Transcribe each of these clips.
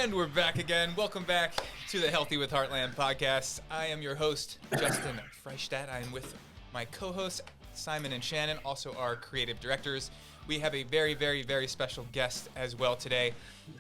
And we're back again. Welcome back to the Healthy with Heartland podcast. I am your host, Justin Freistadt. I am with my co-hosts, Simon and Shannon, also our creative directors. We have a very, very, very special guest as well today,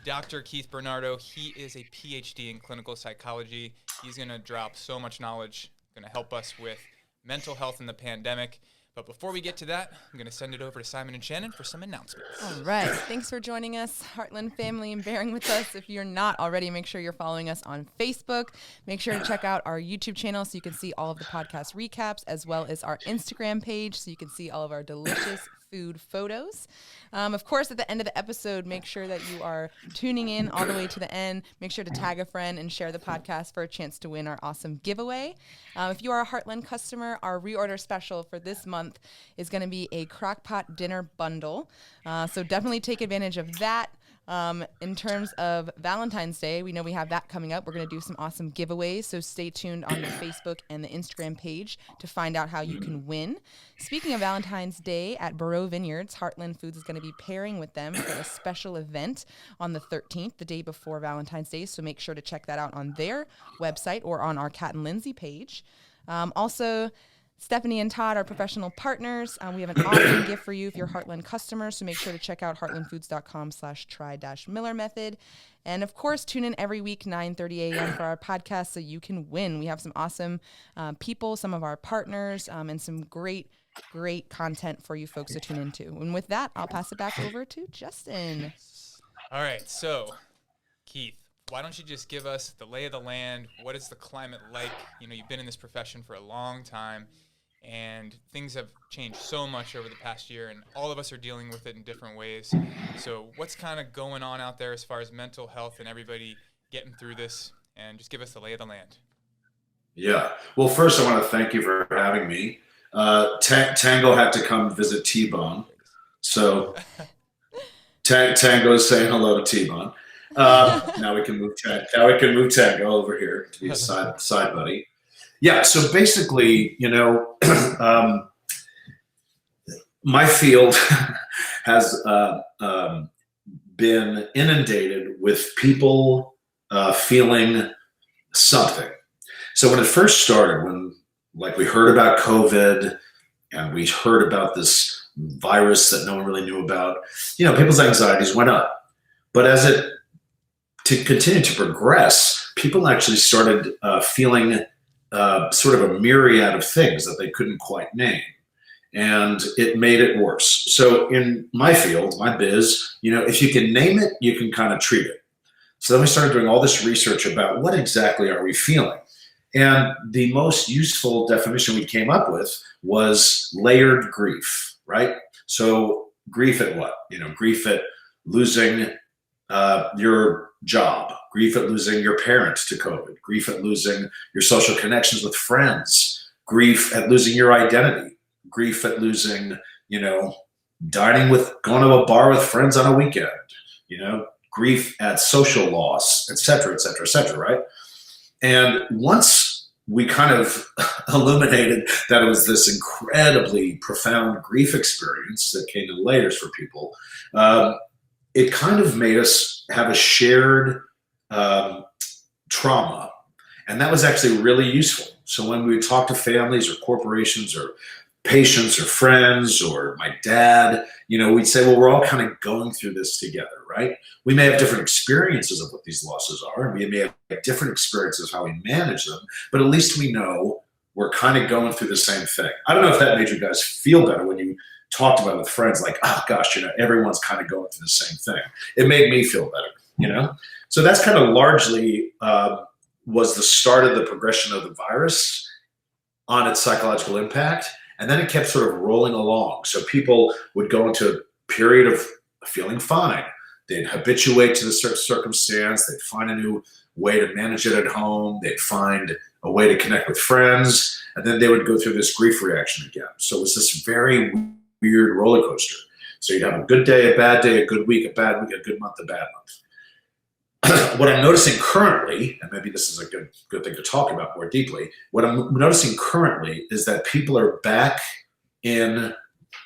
Dr. Keith Bernardo. He is a PhD in clinical psychology. He's going to drop so much knowledge, going to help us with mental health in the pandemic. But before we get to that, I'm going to send it over to Simon and Shannon for some announcements. All right. Thanks for joining us, Heartland family, and bearing with us. If you're not already, make sure you're following us on Facebook. Make sure to check out our YouTube channel so you can see all of the podcast recaps, as well as our Instagram page so you can see all of our delicious food photos. Of course, at the end of the episode, make sure that you are tuning in all the way to the end. Make sure to tag a friend and share the podcast for a chance to win our awesome giveaway. If you are a Heartland customer, our reorder special for this month is going to be a crockpot dinner bundle. So definitely take advantage of that. In terms of Valentine's Day, we know we have that coming up. We're going to do some awesome giveaways, so stay tuned on the Facebook and the Instagram page to find out how you can win. Speaking of Valentine's Day, at Barrow Vineyards, Heartland Foods is going to be pairing with them for a special event on the 13th, the day before Valentine's Day, so make sure to check that out on their website or on our Kat and Lindsay page. Also, Stephanie and Todd are professional partners. We have an awesome gift for you if you're a Heartland customer, so make sure to check out heartlandfoods.com/try-Miller method. And of course, tune in every week, 9:30 a.m. for our podcast so you can win. We have some awesome people, some of our partners, and some great content for you folks to tune into. And with that, I'll pass it back over to Justin. All right, so Keith, why don't you just give us the lay of the land? What is the climate like? You know, you've been in this profession for a long time, and things have changed so much over the past year, and all of us are dealing with it in different ways. So what's kind of going on out there as far as mental health and everybody getting through this? And just give us the lay of the land. Yeah. Well, first, I want to thank you for having me. Tango had to come visit T-Bone. So Tango is saying hello to T-Bone. Now we can move Tango over here to be a side buddy. Yeah, so basically, you know, my field has been inundated with people feeling something. So when it first started, when we heard about COVID and we heard about this virus that no one really knew about, you know, people's anxieties went up. But as it continued to progress, people actually started feeling sort of a myriad of things that they couldn't quite name. And it made it worse. So in my field, my biz, you know, if you can name it, you can kind of treat it. So then we started doing all this research about what exactly are we feeling. And the most useful definition we came up with was layered grief, right? So grief at what? You know, grief at losing your job, grief at losing your parents to COVID, grief at losing your social connections with friends, grief at losing your identity, grief at losing, you know, going to a bar with friends on a weekend, you know, grief at social loss, et cetera, right? And once we kind of illuminated that it was this incredibly profound grief experience that came in layers for people, it kind of made us have a shared trauma. And that was actually really useful. So when we would talk to families or corporations or patients or friends or my dad, you know, we'd say, well, we're all kind of going through this together, right? We may have different experiences of what these losses are, and we may have different experiences of how we manage them, but at least we know we're kind of going through the same thing. I don't know if that made you guys feel better when you talked about it with friends, like, oh gosh, you know, everyone's kind of going through the same thing. It made me feel better, you know? So that's kind of largely was the start of the progression of the virus on its psychological impact. And then it kept sort of rolling along. So people would go into a period of feeling fine. They'd habituate to the circumstance. They'd find a new way to manage it at home. They'd find a way to connect with friends. And then they would go through this grief reaction again. So it was this very weird roller coaster. So you'd have a good day, a bad day, a good week, a bad week, a good month, a bad month. What I'm noticing currently, and maybe this is a good thing to talk about more deeply, what I'm noticing currently is that people are back in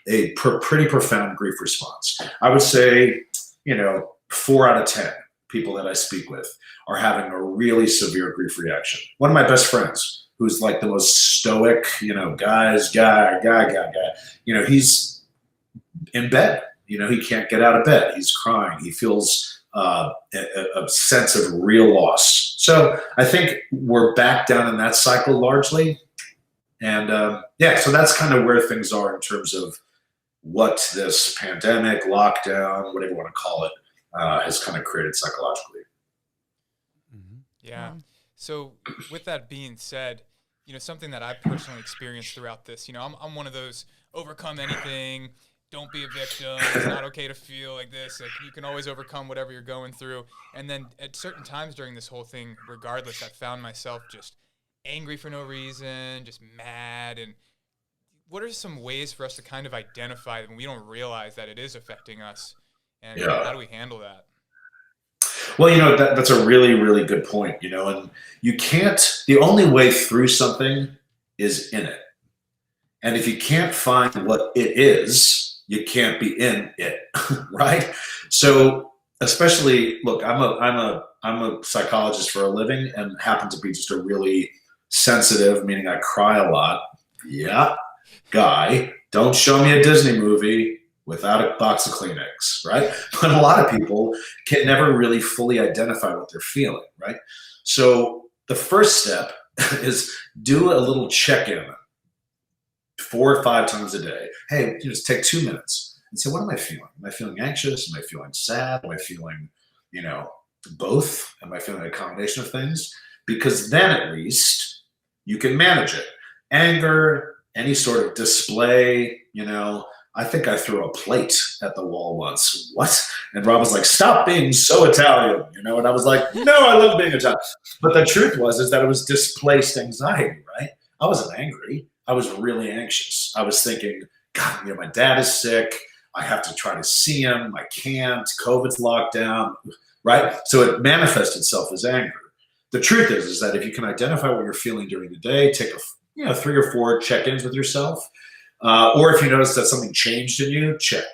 a pretty profound grief response. I would say, 4 out of 10 people that I speak with are having a really severe grief reaction. One of my best friends, who's like the most stoic, guy, he's in bed. He can't get out of bed. He's crying. He feels a sense of real loss. So I think we're back down in that cycle largely. And so that's kind of where things are in terms of what this pandemic, lockdown, whatever you want to call it, has kind of created psychologically. Yeah. So with that being said, something that I personally experienced throughout this, I'm one of those overcome anything, don't be a victim, it's not okay to feel like this. Like, you can always overcome whatever you're going through. And then at certain times during this whole thing, regardless, I found myself just angry for no reason, just mad. And what are some ways for us to kind of identify when we don't realize that it is affecting us? And how do we handle that? Well, that's a really, really good point, and the only way through something is in it. And if you can't find what it is, you can't be in it, right? So especially, look, I'm a psychologist for a living and happen to be just a really sensitive, meaning I cry a lot. Yeah, guy, don't show me a Disney movie without a box of Kleenex, right? But a lot of people can never really fully identify what they're feeling, right? So the first step is do a little check-in 4 or 5 times a day. Hey, just take 2 minutes and say, what am I feeling? Am I feeling anxious? Am I feeling sad? Am I feeling, both? Am I feeling a combination of things? Because then at least you can manage it. Anger, any sort of display, I think I threw a plate at the wall once. What? And Rob was like, stop being so Italian, And I was like, no, I love being Italian. But the truth is that it was displaced anxiety, right? I wasn't angry. I was really anxious. I was thinking, God, my dad is sick. I have to try to see him. I can't. COVID's locked down, right? So it manifests itself as anger. The truth is that if you can identify what you're feeling during the day, take 3 or 4 check-ins with yourself. Or if you notice that something changed in you, check.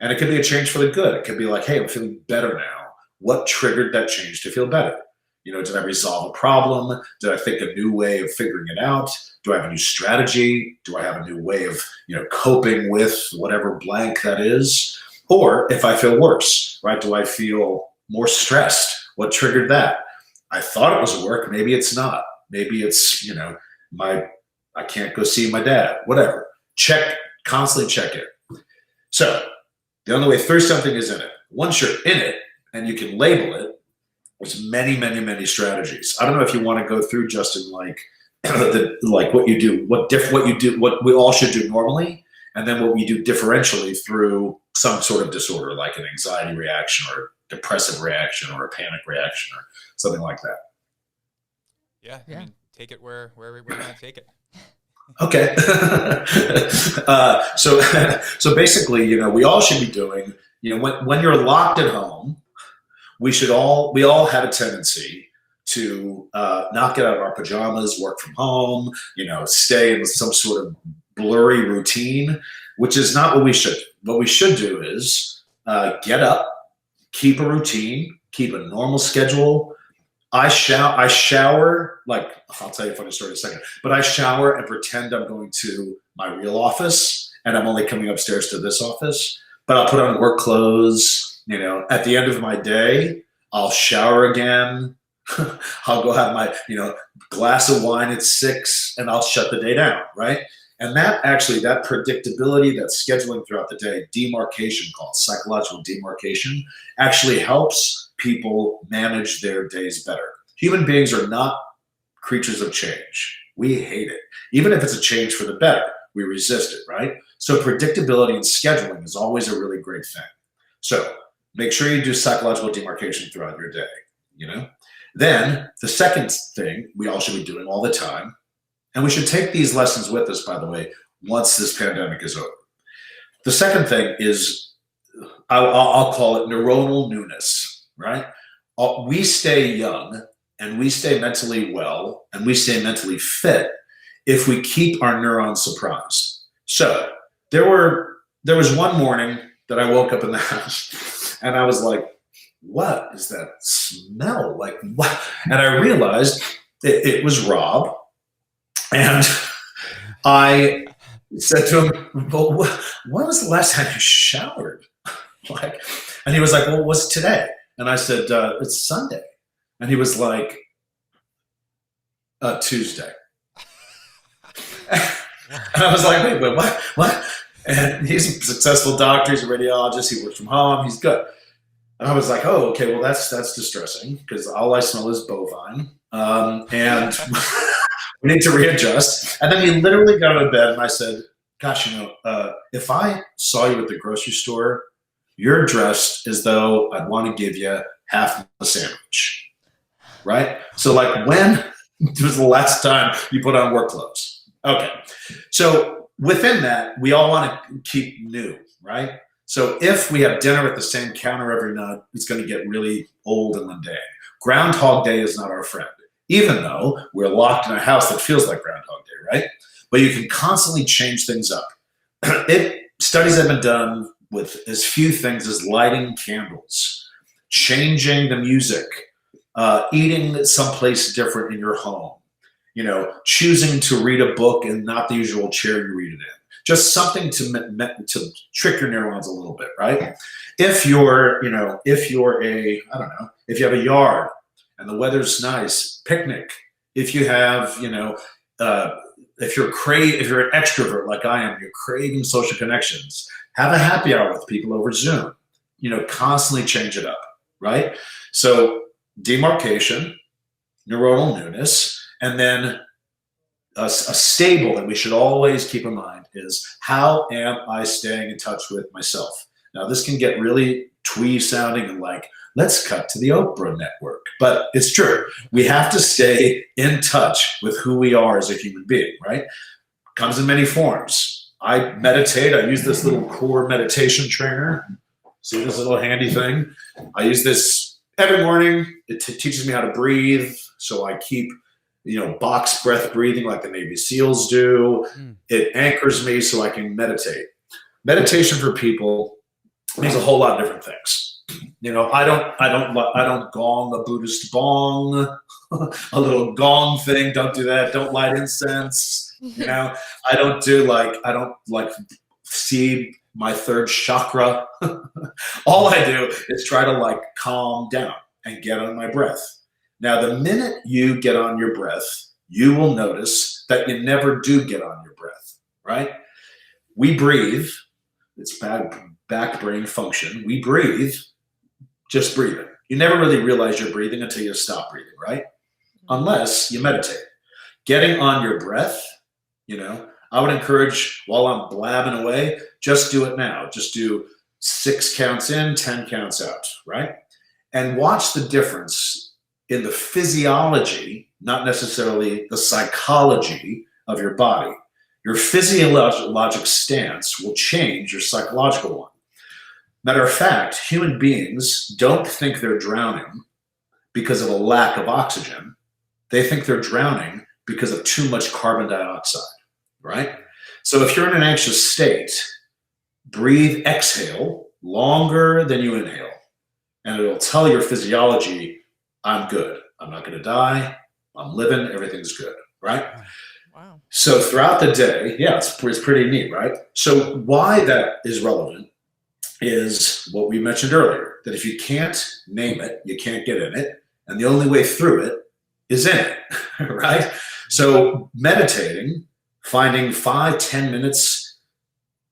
And it could be a change for the good. It could be like, hey, I'm feeling better now. What triggered that change to feel better? Did I resolve a problem? Did I think a new way of figuring it out? Do I have a new strategy? Do I have a new way of, coping with whatever blank that is? Or if I feel worse, right? Do I feel more stressed? What triggered that? I thought it was work. Maybe it's not. Maybe it's, I can't go see my dad, whatever. Constantly check it. So the only way through something is in it. Once you're in it and you can label it, there's many, many, many strategies. I don't know if you want to go through, Justin, like what you do, what we all should do normally, and then what we do differentially through some sort of disorder, like an anxiety reaction or depressive reaction or a panic reaction or something like that. Yeah. I mean, take it where we're going to take it. Okay. So basically, we all should be doing, when you're locked at home, we all have a tendency to not get out of our pajamas, work from home, stay in some sort of blurry routine, which is not what we should do. What we should do is get up, keep a routine, keep a normal schedule. I shower, like, I'll tell you a funny story in a second, but I shower and pretend I'm going to my real office and I'm only coming upstairs to this office, but I'll put on work clothes. At the end of my day, I'll shower again. I'll go have my, glass of wine at 6 and I'll shut the day down, right? And that predictability, that scheduling throughout the day, demarcation, called psychological demarcation, actually helps people manage their days better. Human beings are not creatures of change. We hate it. Even if it's a change for the better, we resist it, right? So predictability and scheduling is always a really great thing. So make sure you do psychological demarcation throughout your day, Then the second thing we all should be doing all the time, and we should take these lessons with us, by the way, once this pandemic is over. The second thing is, I'll call it neuronal newness, right? We stay young and we stay mentally well and we stay mentally fit if we keep our neurons surprised. So there was one morning that I woke up in the house and I was like, what is that smell? Like, what? And I realized it was Rob. And I said to him, well, when was the last time you showered? And he was like, well, what's today? And I said, it's Sunday. And he was like, Tuesday. And I was like, wait, what? And he's a successful doctor. He's a radiologist. He works from home. He's good. And I was like, oh, okay, well, that's distressing because all I smell is bovine. And we need to readjust. And then he literally got out of bed and I said, gosh, if I saw you at the grocery store, you're dressed as though I'd want to give you half a sandwich, right? So like, when was the last time you put on work clothes? Okay. So within that, we all want to keep new, right? So if we have dinner at the same counter every night, it's going to get really old and mundane. Groundhog Day is not our friend, even though we're locked in a house that feels like Groundhog Day, right? But you can constantly change things up. Studies have been done with as few things as lighting candles, changing the music, eating someplace different in your home, choosing to read a book and not the usual chair you read it in. Just something to trick your neurons a little bit, right? If you're if you have a yard and the weather's nice, picnic. If you have, if you're an extrovert like I am, you're craving social connections, have a happy hour with people over Zoom, constantly change it up, right? So demarcation, neuronal newness, and then a stable that we should always keep in mind is, how am I staying in touch with myself? Now, this can get really twee sounding and like, let's cut to the Oprah network. But it's true. We have to stay in touch with who we are as a human being, right? Comes in many forms. I meditate. I use this little core meditation trainer. See this little handy thing? I use this every morning. It teaches me how to breathe. So I keep box breath breathing like the Navy SEALs do. It anchors me so I can meditate. Meditation for people means a whole lot of different things. I don't gong a Buddhist bong, a little gong thing. Don't do that. Don't light incense. I don't see my third chakra. All I do is try to calm down and get on my breath. Now, the minute you get on your breath, you will notice that you never do get on your breath, right? We breathe. It's back brain function. We breathe, just breathing. You never really realize you're breathing until you stop breathing, right? Unless you meditate. Getting on your breath, I would encourage, while I'm blabbing away, just do it now. Just do 6 counts in, 10 counts out, right? And watch the difference in the physiology, not necessarily the psychology of your body. Your physiologic stance will change your psychological one. Matter of fact, human beings don't think they're drowning because of a lack of oxygen. They think they're drowning because of too much carbon dioxide, right? So if you're in an anxious state, breathe, exhale longer than you inhale. And it'll tell your physiology, I'm good. I'm not going to die. I'm living. Everything's good, right? Wow. So throughout the day, it's pretty neat, right? So why that is relevant is what we mentioned earlier, that if you can't name it, you can't get in it. And the only way through it is in it, right? So meditating, finding 5-10 minutes,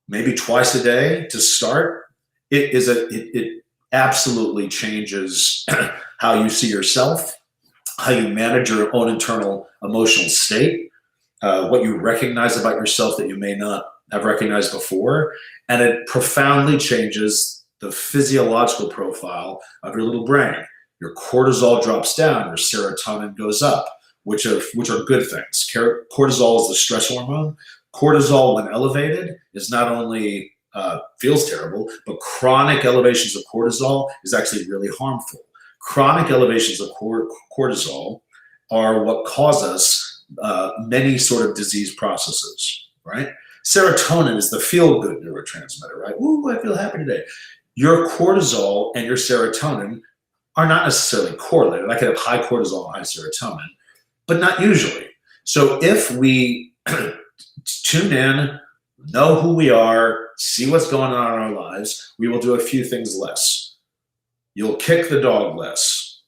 maybe twice a day to start, it absolutely changes how you see yourself, how you manage your own internal emotional state, what you recognize about yourself that you may not have recognized before. And it profoundly changes the physiological profile of your little brain. Your cortisol drops down, your serotonin goes up, which are good things. Cortisol is the stress hormone. Cortisol, when elevated, is not only feels terrible, but chronic elevations of cortisol is actually really harmful. Chronic elevations of cortisol are what cause us many sort of disease processes, right? Serotonin is the feel-good neurotransmitter, right? Ooh, I feel happy today. Your cortisol and your serotonin are not necessarily correlated. I could have high cortisol and high serotonin, but not usually. So if we tune in, know who we are, see what's going on in our lives, we will do a few things less. You'll kick the dog less,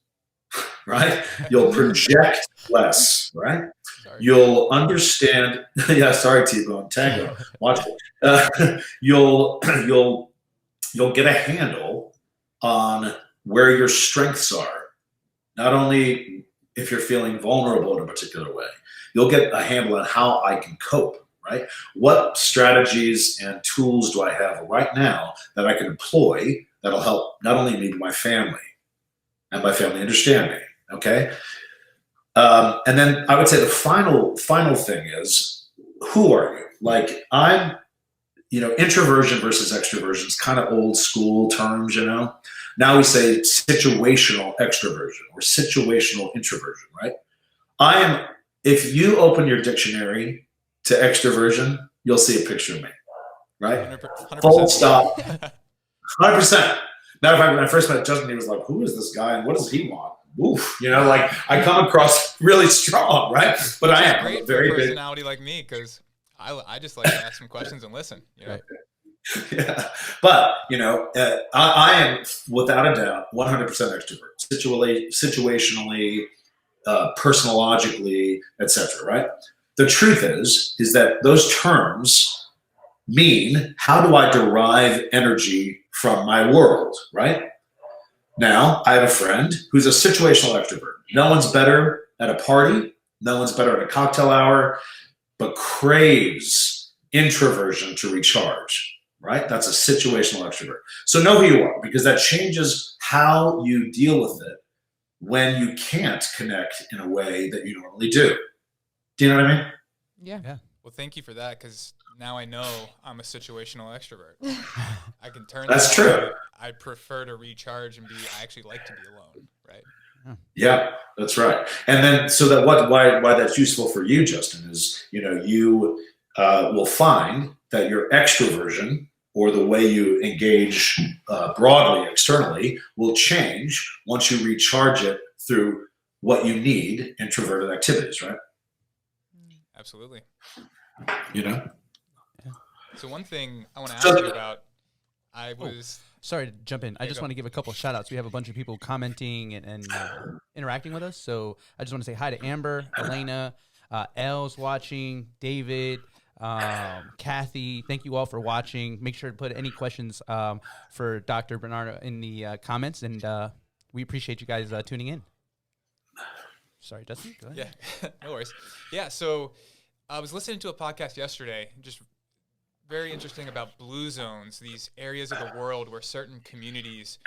right? You'll project less, right? Sorry. You'll understand. Yeah, sorry, T-Bone. Tango. Watch it. You'll get a handle on where your strengths are. Not only if you're feeling vulnerable in a particular way, you'll get a handle on how I can cope, right? What strategies and tools do I have right now that I can employ that'll help not only me, but my family, and my family understand me, okay? And then I would say the final thing is, who are you? Like, I'm, introversion versus extroversion is kind of old school terms, Now we say situational extroversion or situational introversion, right? If you open your dictionary to extroversion, you'll see a picture of me, right? 100%. Full stop. 100%. Matter of fact, when I first met Justin, he was like, who is this guy and what does he want? Oof, I come across really strong, right? But I am great very for a big personality like me, because I just like to ask some questions and listen. Right. Yeah, but I am without a doubt 100% extrovert, situationally, personologically, etc. Right? The truth is that those terms mean, how do I derive energy from my world? Right? Now, I have a friend who's a situational extrovert. No one's better at a party. No one's better at a cocktail hour, but craves introversion to recharge, right? That's a situational extrovert. So know who you are, because that changes how you deal with it when you can't connect in a way that you normally do. Do you know what I mean? Yeah. Well, thank you for that, because now I know I'm a situational extrovert. I can turn. That's true. I prefer to recharge and I actually like to be alone, right? Yeah, that's right. And then, so that why that's useful for you, Justin, is you will find that your extroversion, or the way you engage broadly externally, will change once you recharge it through what you need, introverted activities, right? Absolutely. So one thing I want to ask you about, sorry to jump in. I just want to give a couple of shout outs. We have a bunch of people commenting and interacting with us. So I just want to say hi to Amber, Elena, Elle's watching, David, Kathy. Thank you all for watching. Make sure to put any questions for Dr. Bernardo in the comments, and we appreciate you guys tuning in. Sorry, Justin, go ahead. Yeah, no worries. Yeah, so I was listening to a podcast yesterday, just very interesting, about blue zones, these areas of the world where certain communities,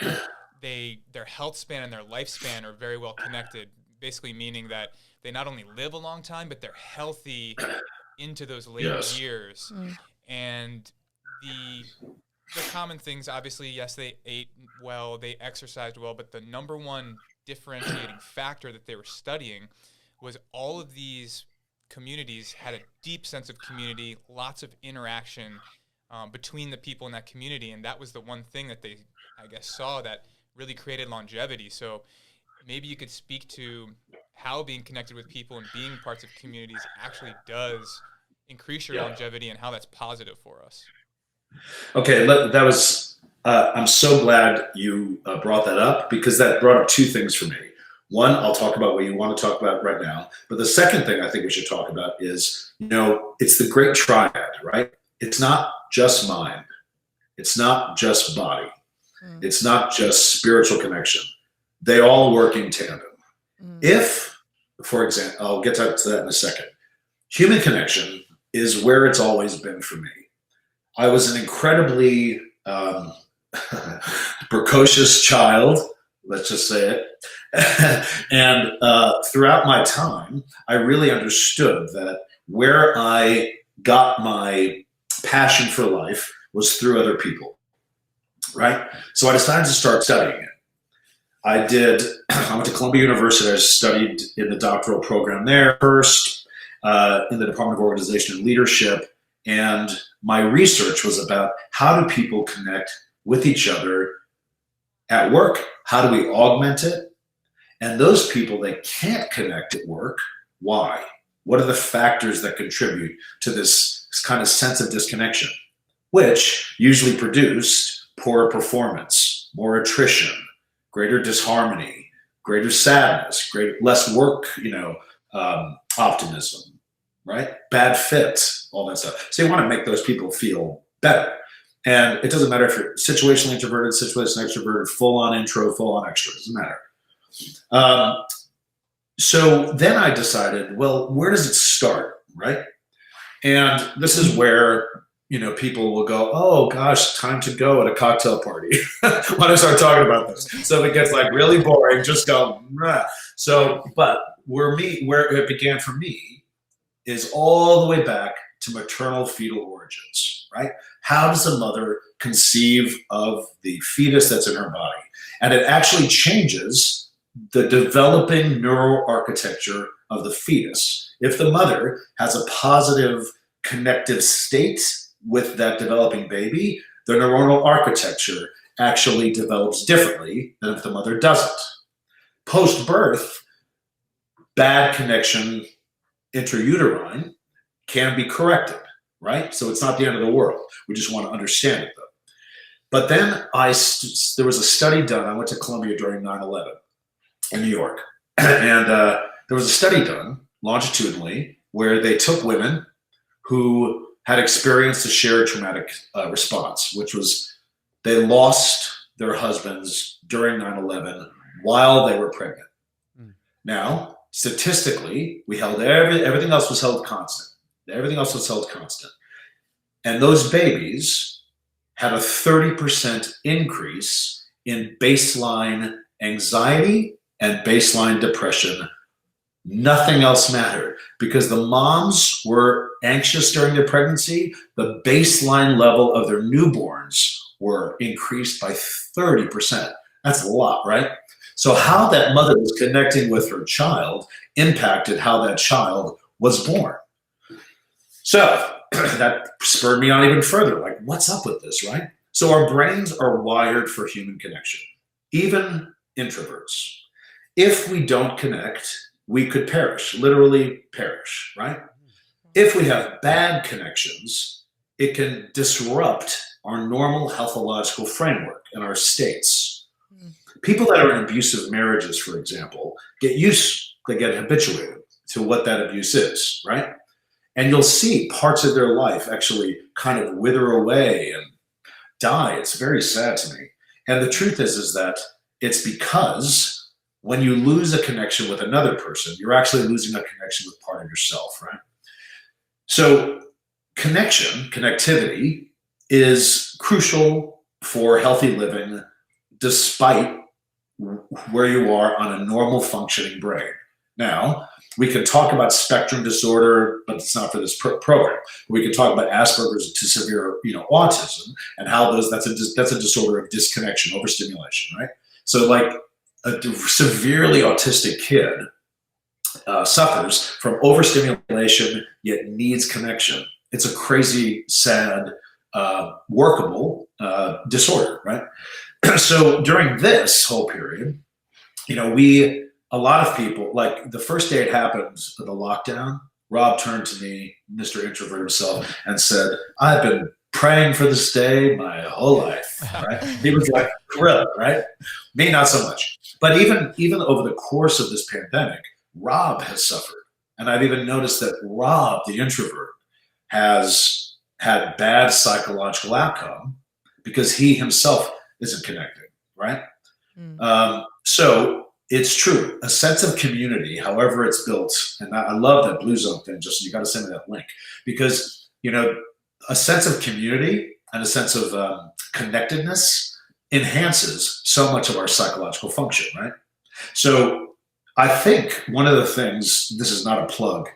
their health span and their lifespan are very well connected, basically meaning that they not only live a long time, but they're healthy into those later years. And the common things, obviously, yes, they ate well, they exercised well, but the number one differentiating factor that they were studying was all of these communities had a deep sense of community, lots of interaction between the people in that community, and that was the one thing that they, I guess, saw that really created longevity. So maybe you could speak to how being connected with people and being parts of communities actually does increase your longevity, and how that's positive for us. Okay, that was. I'm so glad you brought that up, because that brought up two things for me. One, I'll talk about what you want to talk about right now. But the second thing I think we should talk about is, it's the great triad, right? It's not just mind. It's not just body. It's not just spiritual connection. They all work in tandem. If, for example, I'll get to that in a second. Human connection is where it's always been for me. I was an incredibly precocious child, let's just say it. And throughout my time, I really understood that where I got my passion for life was through other people, right? So I decided to start studying it. I went to Columbia University. I studied in the doctoral program there first, in the Department of Organization and Leadership. And my research was about, how do people connect with each other at work? How do we augment it? And those people, they can't connect at work. Why? What are the factors that contribute to this kind of sense of disconnection, which usually produce poorer performance, more attrition, greater disharmony, greater sadness, less work, optimism, right? Bad fit, all that stuff. So you want to make those people feel better. And it doesn't matter if you're situationally introverted, situationally extroverted, full on intro, full on extro, it doesn't matter. So then I decided, well, where does it start, right? And this is where, people will go, oh gosh, time to go at a cocktail party when I start talking about this. So if it gets like really boring, just go, nah. So, but where it began for me is all the way back to maternal fetal origins, right? How does a mother conceive of the fetus that's in her body? And it actually changes the developing neural architecture of the fetus. If the mother has a positive connective state with that developing baby, the neuronal architecture actually develops differently than if the mother doesn't. Post-birth, bad connection intrauterine can be corrected, right? So it's not the end of the world. We just want to understand it, though. But then there was a study done. I went to Columbia during 9/11 in New York. And there was a study done longitudinally where they took women who had experienced a shared traumatic response, which was they lost their husbands during 9/11 while they were pregnant. Now, statistically, we held everything else was held constant. Everything else was held constant. And those babies had a 30% increase in baseline anxiety and baseline depression. Nothing else mattered because the moms were anxious during their pregnancy. The baseline level of their newborns were increased by 30%. That's a lot, right? So how that mother was connecting with her child impacted how that child was born. So that spurred me on even further. Like, what's up with this, right? So our brains are wired for human connection, even introverts. If we don't connect, we could perish, literally perish, right? If we have bad connections, it can disrupt our normal healthological framework and our states. People that are in abusive marriages, for example, they get habituated to what that abuse is, right? And you'll see parts of their life actually kind of wither away and die. It's very sad to me. And the truth is that it's because when you lose a connection with another person, you're actually losing a connection with part of yourself, right? So connectivity is crucial for healthy living despite where you are on a normal functioning brain. Now, we can talk about spectrum disorder, but it's not for this program. We can talk about Asperger's to severe, autism, and how that's a disorder of disconnection, overstimulation, right? So, like a severely autistic kid suffers from overstimulation yet needs connection. It's a crazy, sad, workable disorder, right? So during this whole period, a lot of people, like the first day it happened, the lockdown, Rob turned to me, Mr. Introvert himself, and said, I've been praying for this day my whole life, right? He was like thrilled, right? Me, not so much. But even over the course of this pandemic, Rob has suffered. And I've even noticed that Rob, the introvert, has had bad psychological outcome because he himself isn't connected, right? So it's true. A sense of community, however it's built, and I love that Blue Zone thing, Justin, you got to send me that link, because, a sense of community and a sense of connectedness enhances so much of our psychological function, right? So I think one of the things, this is not a plug,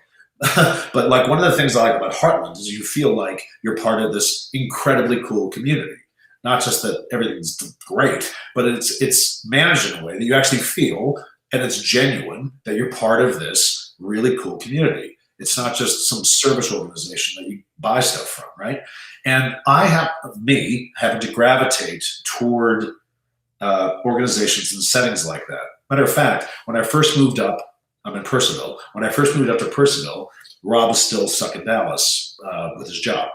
but like one of the things I like about Heartland is you feel like you're part of this incredibly cool community. Not just that everything's great, but it's managed in a way that you actually feel, and it's genuine, that you're part of this really cool community. It's not just some service organization that you buy stuff from, right? And I having to gravitate toward organizations and settings like that. Matter of fact, when I first moved up, I'm in Purcellville. When I first moved up to Purcellville, Rob was still stuck in Dallas with his job.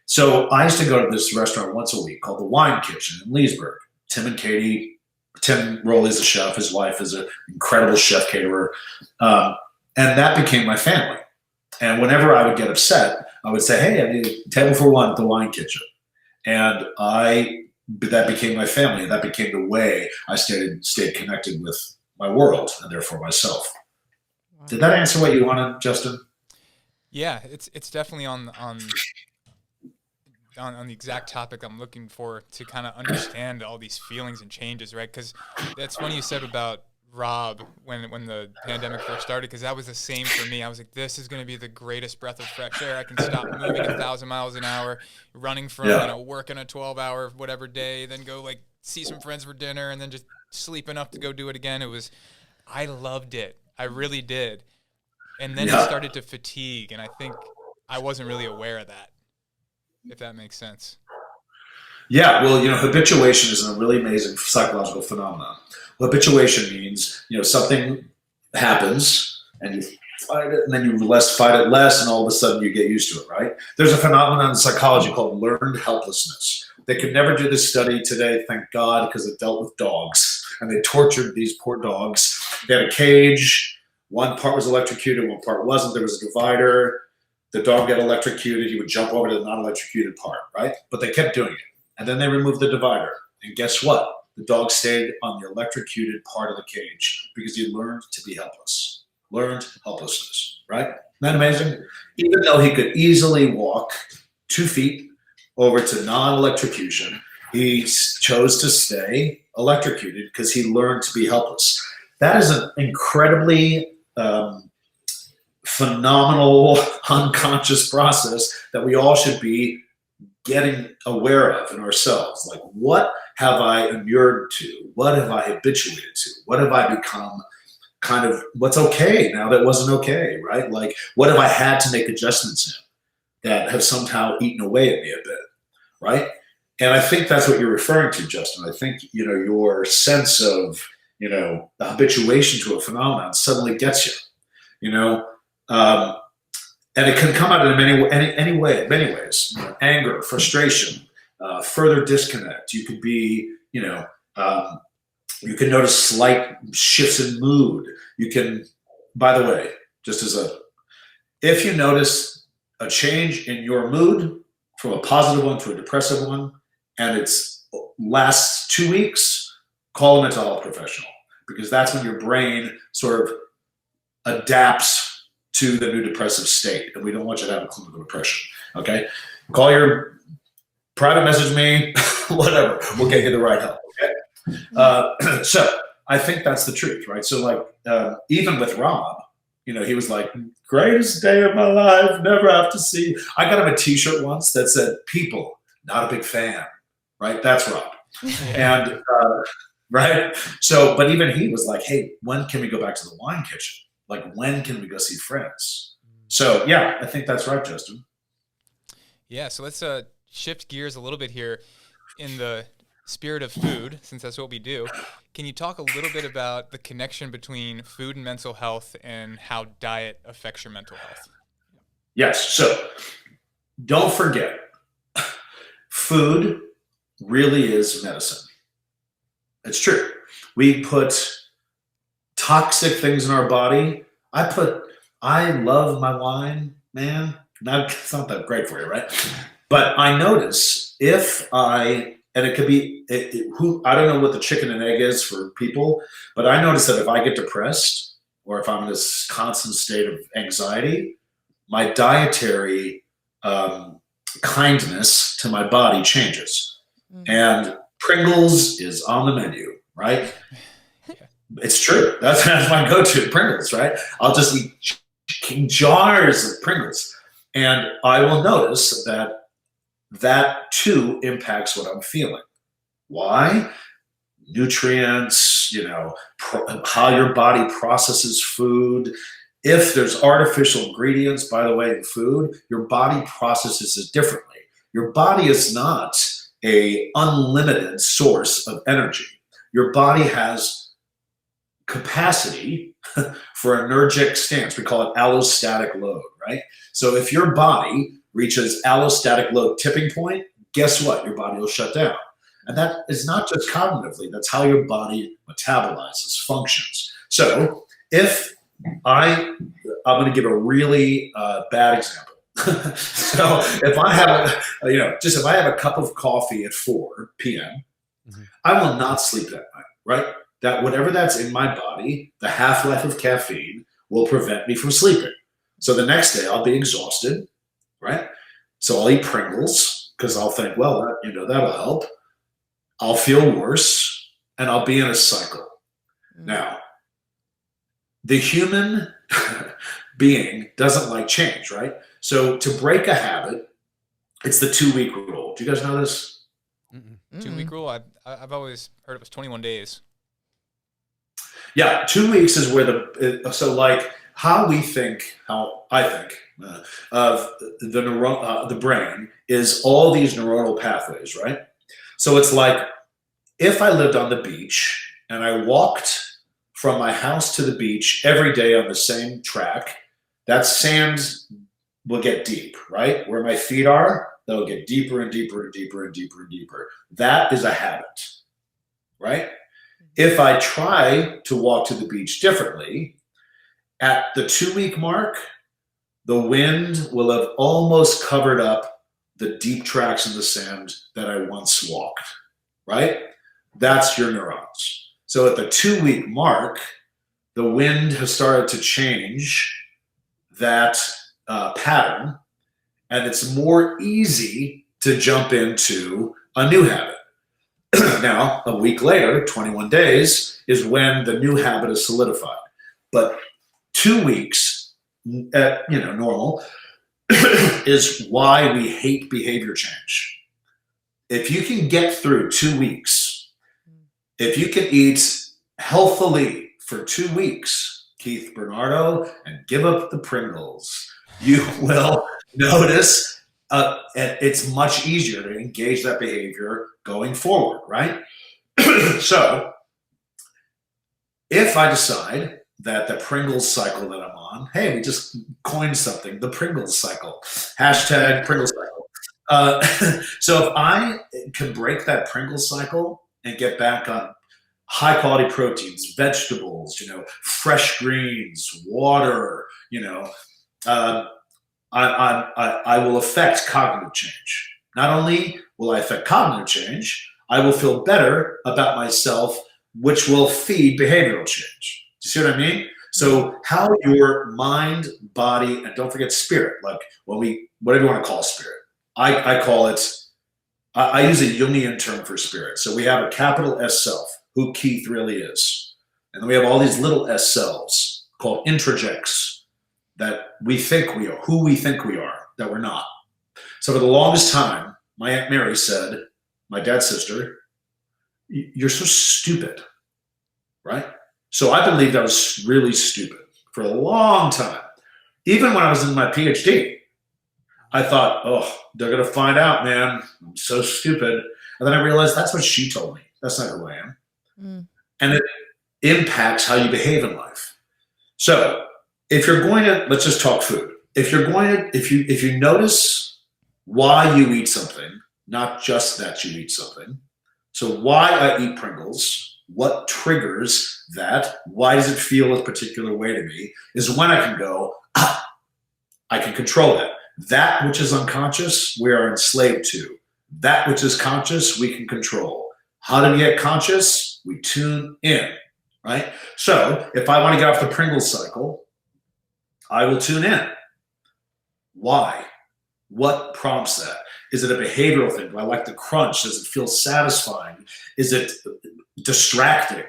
So I used to go to this restaurant once a week called the Wine Kitchen in Leesburg. Tim and Katie, Tim Rowley's a chef. His wife is an incredible chef caterer. And that became my family. And whenever I would get upset, I would say, hey, I need a table for one at the Wine Kitchen. And that became my family. And that became the way I stayed connected with my world and therefore myself. Wow. Did that answer what you wanted, Justin? Yeah, it's definitely on the exact topic I'm looking for to kind of understand all these feelings and changes, right? Because that's funny you said about Rob when the pandemic first started, because that was the same for me. I was like, this is going to be the greatest breath of fresh air. I can stop moving 1,000 miles an hour, running from working a 12-hour whatever day, then go like see some friends for dinner, and then just sleep enough to go do it again. I loved it. I really did. And then it started to fatigue, and I think I wasn't really aware of that, if that makes sense. Yeah, well, habituation is a really amazing psychological phenomenon. Habituation means, something happens and you fight it, and then you fight it less, and all of a sudden you get used to it, right? There's a phenomenon in psychology called learned helplessness. They could never do this study today, thank God, because it dealt with dogs, and they tortured these poor dogs. They had a cage. One part was electrocuted, one part wasn't. There was a divider. The dog got electrocuted. He would jump over to the non-electrocuted part, right? But they kept doing it. And then they removed the divider. And guess what? The dog stayed on the electrocuted part of the cage because he learned to be helpless. Learned helplessness, right? Isn't that amazing? Even though he could easily walk 2 feet over to non-electrocution, he chose to stay electrocuted because he learned to be helpless. That is an incredibly phenomenal unconscious process that we all should be getting aware of in ourselves. Like, what have I inured to? What have I habituated to? What have I become kind of what's okay now that wasn't okay, right? Like, what have I had to make adjustments in that have somehow eaten away at me a bit, right? And I think that's what you're referring to, Justin. I think, your sense of, the habituation to a phenomenon suddenly gets you, and it can come out in many ways. Anger, frustration, further disconnect. You could be, you can notice slight shifts in mood. You can, by the way, if you notice a change in your mood from a positive one to a depressive one, and it's lasts 2 weeks, call a mental health professional, because that's when your brain sort of adapts to the new depressive state, and we don't want you to have a clinical depression. Okay, private message me, whatever. We'll get you the right help. Okay, so I think that's the truth, right? So like even with Rob, he was like, greatest day of my life, never have to see. I got him a T-shirt once that said, "People, not a big fan." Right, that's Rob, and right. So, but even he was like, "Hey, when can we go back to the Wine Kitchen? Like, when can we go see friends?" So, yeah, I think that's right, Justin. Yeah, so let's shift gears a little bit here in the spirit of food, since that's what we do. Can you talk a little bit about the connection between food and mental health and how diet affects your mental health? Yes. So, don't forget, food really is medicine. It's true. We put toxic things in our body. I love my wine, man. It's not that great for you, right? But I notice and it could be, I don't know what the chicken and egg is for people, but I notice that if I get depressed or if I'm in this constant state of anxiety, my dietary kindness to my body changes. And Pringles is on the menu, right? It's true. That's my go-to, Pringles, right? I'll just eat jars of Pringles. And I will notice that too impacts what I'm feeling. Why? Nutrients, how your body processes food. If there's artificial ingredients, by the way, in food, your body processes it differently. Your body is not an unlimited source of energy. your body has capacity for anergic stance. We call it allostatic load, right? So if your body reaches allostatic load tipping point, guess what? Your body will shut down. And that is not just cognitively, that's how your body metabolizes, functions. So if I'm going to give a really bad example. So if I have, if I have a cup of coffee at 4 p.m., I will not sleep that night, right? That whatever that's in my body, the half-life of caffeine will prevent me from sleeping. So the next day I'll be exhausted, right? So I'll eat Pringles because I'll think, well, that'll help. I'll feel worse and I'll be in a cycle. Now, the human being doesn't like change, right? So to break a habit, it's the 2-week rule. Do you guys know this? 2-week rule? I've always heard it was 21 days. Yeah, 2 weeks is where how I think of the brain is all these neuronal pathways, right? So it's like if I lived on the beach and I walked from my house to the beach every day on the same track, that sand will get deep, right? Where my feet are, they'll get deeper and deeper and deeper and deeper and deeper. That is a habit, right? If I try to walk to the beach differently, at the 2-week mark, the wind will have almost covered up the deep tracks in the sand that I once walked, right? That's your neurons. So at the 2-week mark, the wind has started to change that pattern, and it's more easy to jump into a new habit. Now, a week later, 21 days, is when the new habit is solidified. But 2 weeks at normal is why we hate behavior change. If you can get through 2 weeks, if you can eat healthily for 2 weeks, Keith Bernardo, and give up the Pringles, you will notice it's much easier to engage that behavior going forward, right? So if I decide that the Pringles cycle that I'm on, hey, we just coined something, the Pringles cycle, hashtag Pringles cycle. So if I can break that Pringles cycle and get back on high quality proteins, vegetables, fresh greens, water, I will affect cognitive change. Not only will I affect cognitive change, I will feel better about myself, which will feed behavioral change. Do you see what I mean? So how your mind, body, and don't forget spirit, like whatever you want to call spirit. I call it, I use a Jungian term for spirit. So we have a capital S self, who Keith really is. And then we have all these little S cells called introjects that we think we are, who we think we are, that we're not. So for the longest time, my Aunt Mary said, my dad's sister, you're so stupid, right? So I believed I was really stupid for a long time. Even when I was in my PhD, I thought, oh, they're going to find out, man. I'm so stupid. And then I realized that's what she told me. That's not who I am. And it impacts how you behave in life. So if you're going to, let's just talk food. If you notice why you eat something, not just that you eat something. So why I eat Pringles, what triggers that, why does it feel a particular way to me, is when I can go, I can control that. That which is unconscious, we are enslaved to. That which is conscious, we can control. How do we get conscious? We tune in, right? So if I want to get off the Pringles cycle, I will tune in. Why? What prompts that? Is it a behavioral thing? Do I like the crunch? Does it feel satisfying? Is it distracting?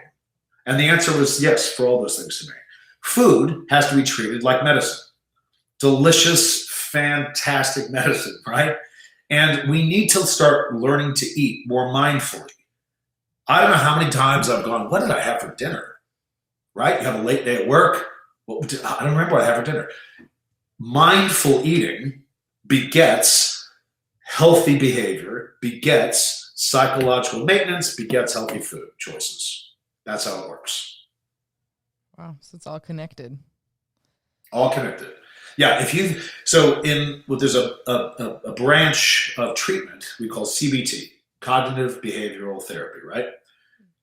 And the answer was yes for all those things to me. Food has to be treated like medicine. Delicious, fantastic medicine, right? And we need to start learning to eat more mindfully. I don't know how many times I've gone, what did I have for dinner? Right? You have a late day at work. I don't remember what I had for dinner. Mindful eating begets healthy behavior, begets psychological maintenance, begets healthy food choices. That's how it works. Wow. So it's all connected. All connected. Yeah. There's a branch of treatment we call CBT, cognitive behavioral therapy, right?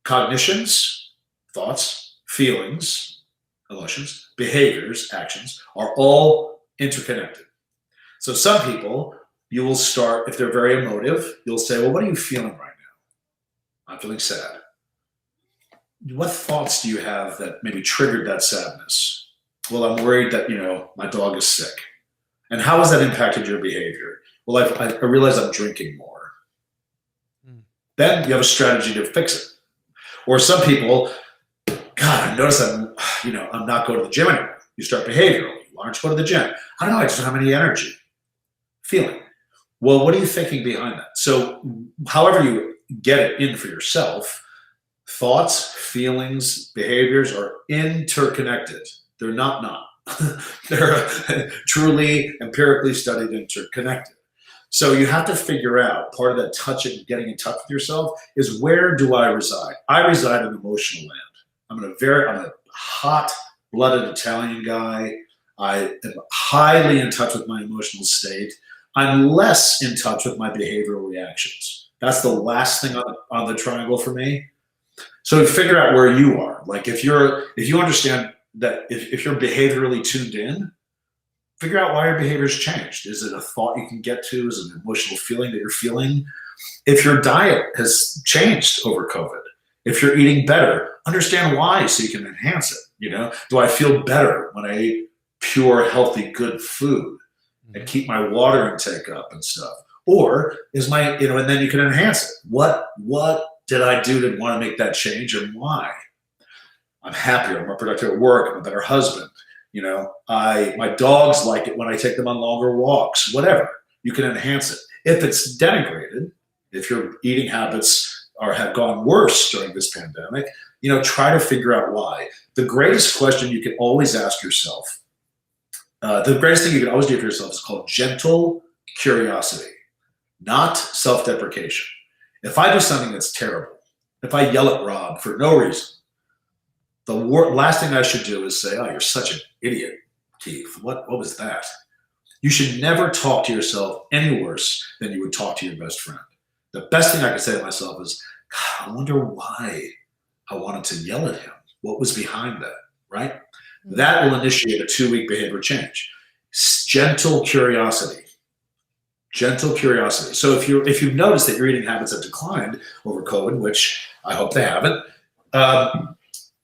Cognitions, thoughts, feelings, emotions, behaviors, actions are all interconnected. So some people, you will start, if they're very emotive, you'll say, well, what are you feeling right now? I'm feeling sad. What thoughts do you have that maybe triggered that sadness? Well, I'm worried that, my dog is sick. And how has that impacted your behavior? Well, I realize I'm drinking more. Then you have a strategy to fix it. Or some people, God, I notice I'm not going to the gym anymore. You start behaviorally. Why aren't you going to the gym? I don't know. I just don't have any energy. Feeling. Well, what are you thinking behind that? So however you get it in for yourself, thoughts, feelings, behaviors are interconnected. They're not. They're truly empirically studied interconnected. So you have to figure out, part of that getting in touch with yourself is, where do I reside? I reside in emotional land. I'm a hot-blooded Italian guy. I am highly in touch with my emotional state. I'm less in touch with my behavioral reactions. That's the last thing on the triangle for me. So figure out where you are. Like if you understand that if you're behaviorally tuned in, figure out why your behavior's changed. Is it a thought you can get to? Is it an emotional feeling that you're feeling? If your diet has changed over COVID, if you're eating better, understand why so you can enhance it. Do I feel better when I eat pure, healthy, good food and keep my water intake up and stuff? Or is and then you can enhance it. What did I do to want to make that change, and why? I'm happier. I'm more productive at work. I'm a better husband. My dogs like it when I take them on longer walks, whatever. You can enhance it. If it's denigrated, if your eating habits have gone worse during this pandemic, try to figure out why. The greatest question you can always ask yourself, the greatest thing you can always do for yourself is called gentle curiosity, not self-deprecation. If I do something that's terrible, if I yell at Rob for no reason, the last thing I should do is say, oh, you're such an idiot, Keith. What was that? You should never talk to yourself any worse than you would talk to your best friend. The best thing I can say to myself is, God, I wonder why I wanted to yell at him. What was behind that, right? Mm-hmm. That will initiate a 2-week behavior change. Gentle curiosity. Gentle curiosity. So if you've noticed that your eating habits have declined over COVID, which I hope they haven't,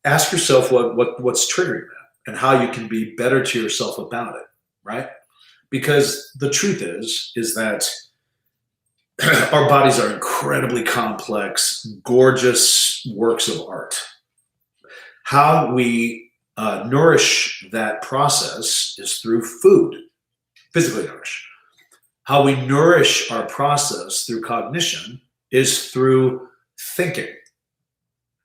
ask yourself what's triggering that and how you can be better to yourself about it, right? Because the truth is that our bodies are incredibly complex, gorgeous works of art. How we nourish that process is through food, physically nourish. How we nourish our process through cognition is through thinking.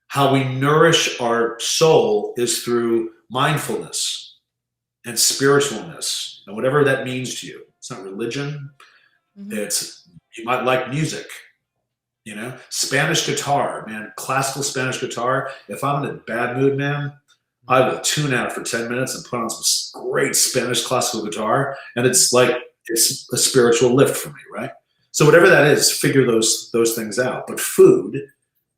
How we nourish our soul is through mindfulness and spiritualness, and whatever that means to you. It's not religion. Mm-hmm. You might like music, Spanish guitar, man, classical Spanish guitar. If I'm in a bad mood, man, I will tune out for 10 minutes and put on some great Spanish classical guitar, and it's a spiritual lift for me, right? So whatever that is, figure those things out. But food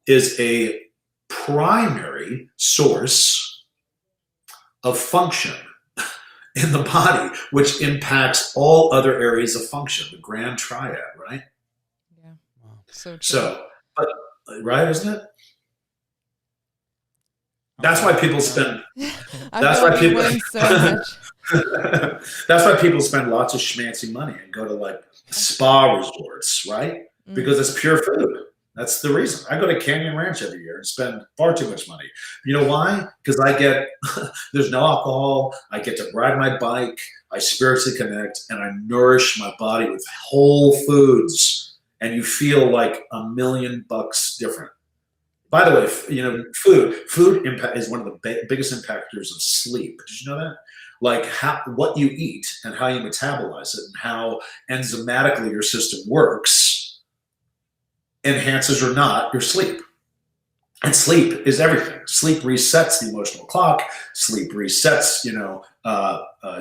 is a primary source of function in the body, which impacts all other areas of function, the grand triad, right? Yeah. Wow. So true. So, right, isn't it? That's why people spend. That's why people. So much. That's why people spend lots of schmancy money and go to spa resorts, right? Because it's pure food. That's the reason. I go to Canyon Ranch every year and spend far too much money. You know why? Because there's no alcohol. I get to ride my bike. I spiritually connect, and I nourish my body with whole foods. And you feel like $1 million different. By the way, food impact is one of the biggest impactors of sleep. Did you know that? Like what you eat and how you metabolize it and how enzymatically your system works enhances or not your sleep. And sleep is everything. Sleep resets the emotional clock. Sleep resets,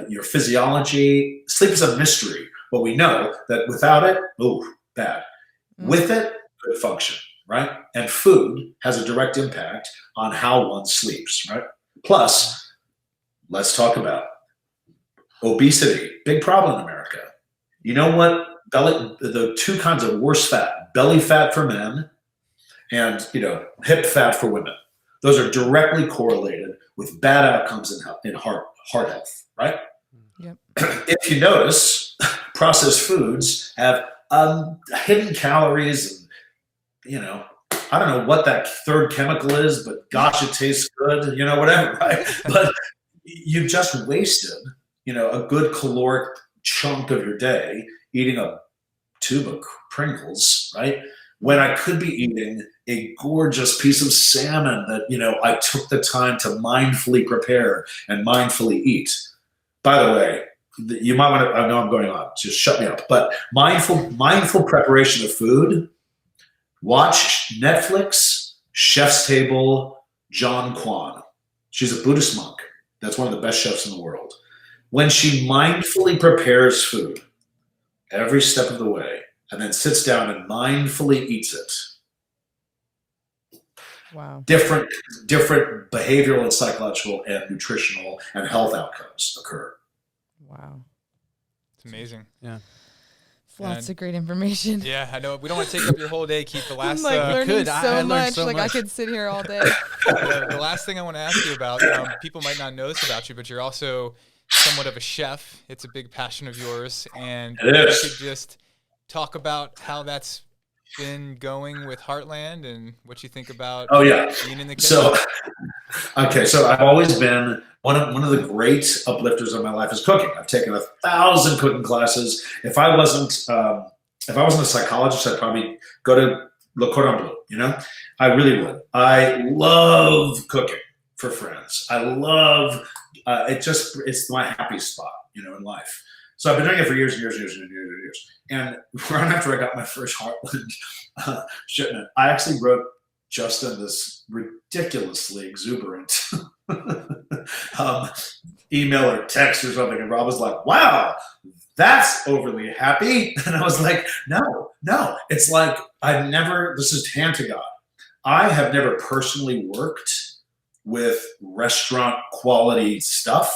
your physiology. Sleep is a mystery, but we know that without it, bad. With it, good function, right? And food has a direct impact on how one sleeps, right? Plus, let's talk about obesity. Big problem in America. You know what? The two kinds of worst fat, belly fat for men and, hip fat for women. Those are directly correlated with bad outcomes in heart health, right? Yep. If you notice, processed foods have hidden calories and, I don't know what that third chemical is, but gosh, it tastes good, whatever, right? But you've just wasted, a good caloric chunk of your day eating a tube of Pringles, right? When I could be eating a gorgeous piece of salmon that, I took the time to mindfully prepare and mindfully eat. By the way, you might want to, I know I'm going on, just shut me up, but mindful preparation of food, watch Netflix, Chef's Table, John Kwan. She's a Buddhist monk. That's one of the best chefs in the world. When she mindfully prepares food every step of the way, and then sits down and mindfully eats it. Wow. Different behavioral and psychological and nutritional and health outcomes occur. Wow. It's amazing. Yeah. Lots of great information. Yeah, I know. We don't want to take up your whole day, Keith. The last I'm learning so much. I I could sit here all day. the last thing I want to ask you about, people might not know this about you, but you're also somewhat of a chef. It's a big passion of yours. And it is. You could just talk about how that's been going with Heartland and what you think about being in the kitchen. So I've always been one of the great uplifters of my life is cooking. I've taken 1,000 cooking classes. If I wasn't a psychologist, I'd probably go to Le Cordon Bleu. I really would. I love cooking for friends. I love it's my happy spot, in life. So I've been doing it for years and years and years and years and years. And right after I got my first Heartland shipment, I actually wrote Justin this ridiculously exuberant email or text or something. And Rob was like, wow, that's overly happy. And I was like, no. It's like this is hand to God. I have never personally worked with restaurant quality stuff.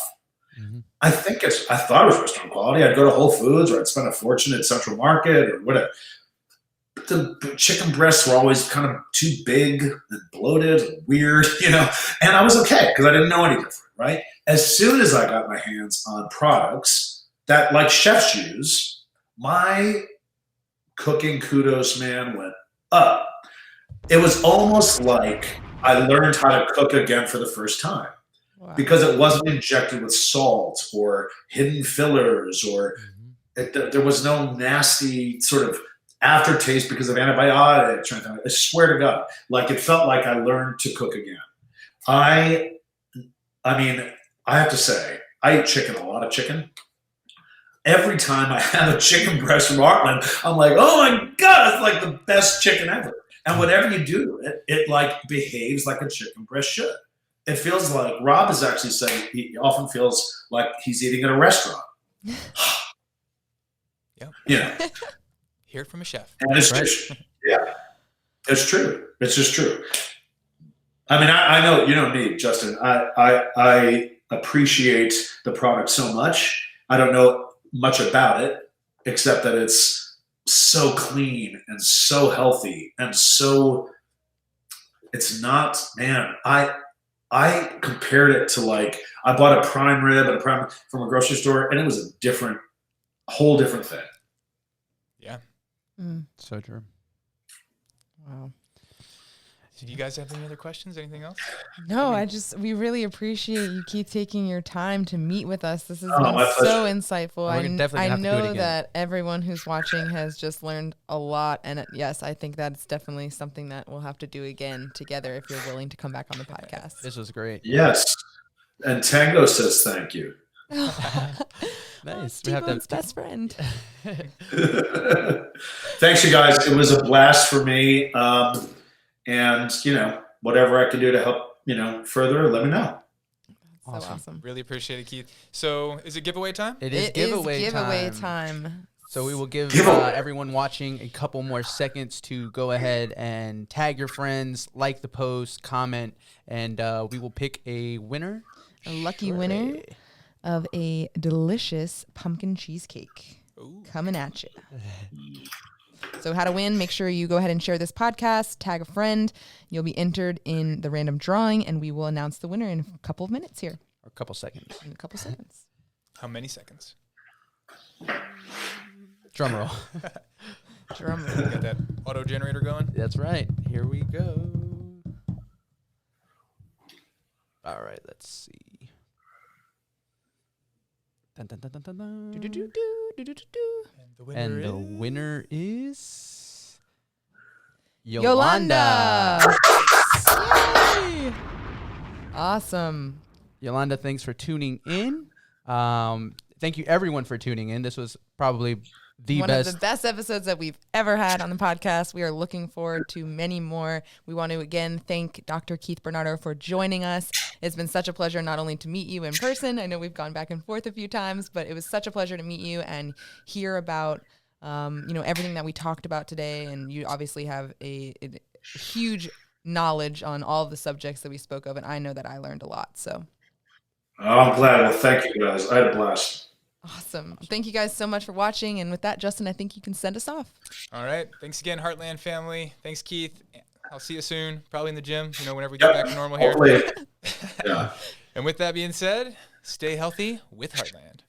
Mm-hmm. I thought it was restaurant quality. I'd go to Whole Foods or I'd spend a fortune at Central Market or whatever. But the chicken breasts were always kind of too big and bloated and weird, and I was okay because I didn't know any different, right? As soon as I got my hands on products that, like chefs use, my cooking kudos, man, went up. It was almost like I learned how to cook again for the first time. Wow. Because it wasn't injected with salt or hidden fillers or there was no nasty sort of aftertaste because of antibiotics. I swear to God, it felt like I learned to cook again. I mean, I have to say, I eat chicken, a lot of chicken. Every time I have a chicken breast from Heartland, I'm like, oh my God, it's like the best chicken ever. And whatever you do, it behaves like a chicken breast should. It feels like Rob is actually saying he often feels like he's eating at a restaurant. Yep. Hear it from a chef. And it's true. Yeah, it's true. It's just true. I mean, I know, me, Justin, I appreciate the product so much. I don't know much about it, except that it's so clean and so healthy and so it's not, man, I compared it to I bought a prime rib and from a grocery store, and it was a whole different thing. Yeah. So true. Wow. Did you guys have any other questions? Anything else? No, we really appreciate you, Keith, taking your time to meet with us. This has been so insightful. I know that everyone who's watching has just learned a lot. And yes, I think that's definitely something that we'll have to do again together if you're willing to come back on the podcast. This was great. Yes. And Tango says thank you. Nice. T-Bone's best friend. Thanks, you guys. It was a blast for me. And, whatever I can do to help, further, let me know. So awesome. Really appreciate it, Keith. So is it giveaway time? It is giveaway time. So we will give everyone watching a couple more seconds to go ahead and tag your friends, like the post, comment, and we will pick a winner. A lucky winner of a delicious pumpkin cheesecake. Ooh. Coming at you. So how to win, make sure you go ahead and share this podcast, tag a friend. You'll be entered in the random drawing, and we will announce the winner in a couple of minutes here. Or a couple seconds. In a couple seconds. How many seconds? Drum roll. Drum roll. Got that auto generator going? That's right. Here we go. All right, let's see. Dun, dun, dun, dun, dun, dun. And the winner is Yolanda. Yay! Awesome. Yolanda, thanks for tuning in. Thank you, everyone, for tuning in. This was probably one of the best episodes that we've ever had on the podcast. We are looking forward to many more. We want to again thank Dr. Keith Bernardo for joining us. It's been such a pleasure not only to meet you in person. I know we've gone back and forth a few times, but it was such a pleasure to meet you and hear about everything that we talked about today. And you obviously have a huge knowledge on all of the subjects that we spoke of, and I know that I learned a lot. So I'm glad. Well, thank you guys. I had a blast. Awesome. Thank you guys so much for watching. And with that, Justin, I think you can send us off. All right. Thanks again, Heartland family. Thanks, Keith. I'll see you soon, probably in the gym, whenever we get back to normal here. Yeah. And with that being said, stay healthy with Heartland.